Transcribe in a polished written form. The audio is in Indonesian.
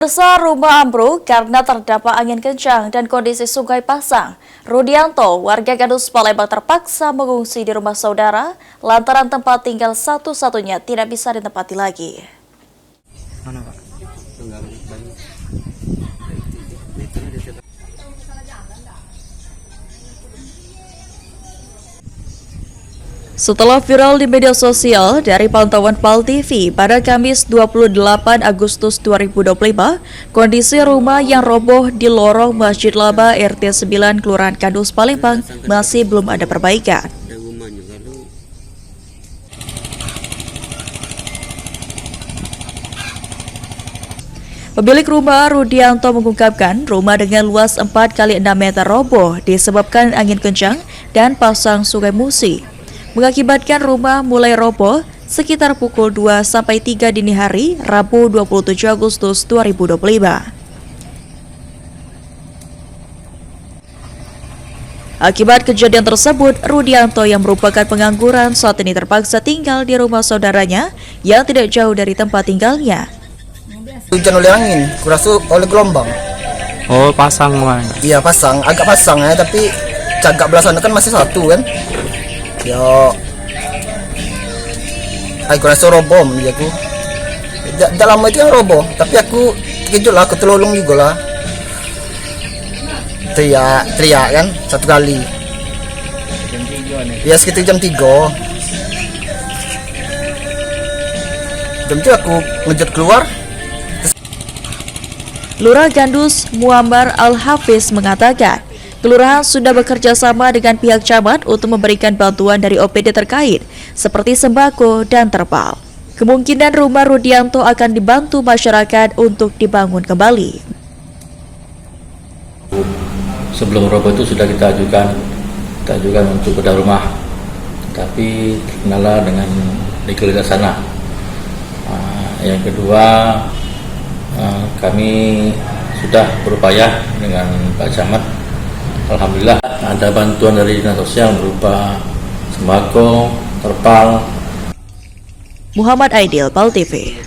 Pemirsa, rumah ambruk karena terdapat angin kencang dan kondisi sungai pasang. Rudianto, warga Gandus Palembang terpaksa mengungsi di rumah saudara lantaran tempat tinggal satu-satunya tidak bisa ditempati lagi. Mana, Pak? Setelah viral di media sosial dari pantauan PAL TV pada Kamis 28 Agustus 2025, kondisi rumah yang roboh di lorong Masjid Laba RT 9 Kelurahan Gandus Palembang masih belum ada perbaikan. Pemilik rumah Rudianto mengungkapkan rumah dengan luas 4 x 6 meter roboh disebabkan angin kencang dan pasang sungai Musi, mengakibatkan rumah mulai roboh sekitar pukul 2-3 dini hari Rabu 27 Agustus 2025. Akibat kejadian tersebut, Rudianto yang merupakan pengangguran saat ini terpaksa tinggal di rumah saudaranya yang tidak jauh dari tempat tinggalnya. Hujan oleh angin, kurasa oleh gelombang. Oh, pasang, Bang. Iya, pasang, agak pasang ya, tapi cagak belah sana kan masih satu kan. Ya, aku rasa roboh dia aku. Dalam itu yang roboh, tapi aku terkejut lah, aku terlolong juga lah. Teriak kan satu kali. Ya sekitar jam 3. Jam 3 aku ngejut keluar. Lurah Gandus Muammar Al-Hafiz mengatakan, kelurahan sudah bekerja sama dengan pihak camat untuk memberikan bantuan dari OPD terkait, seperti sembako dan terpal. Kemungkinan rumah Rudianto akan dibantu masyarakat untuk dibangun kembali. Sebelum roboh itu sudah kita ajukan untuk bedah rumah, tapi terkendala dengan likuiditas sana. Yang kedua, kami sudah berupaya dengan Pak Camat. Alhamdulillah ada bantuan dari dinas sosial berupa sembako, terpal. Muhammad Aidil, PAL TV.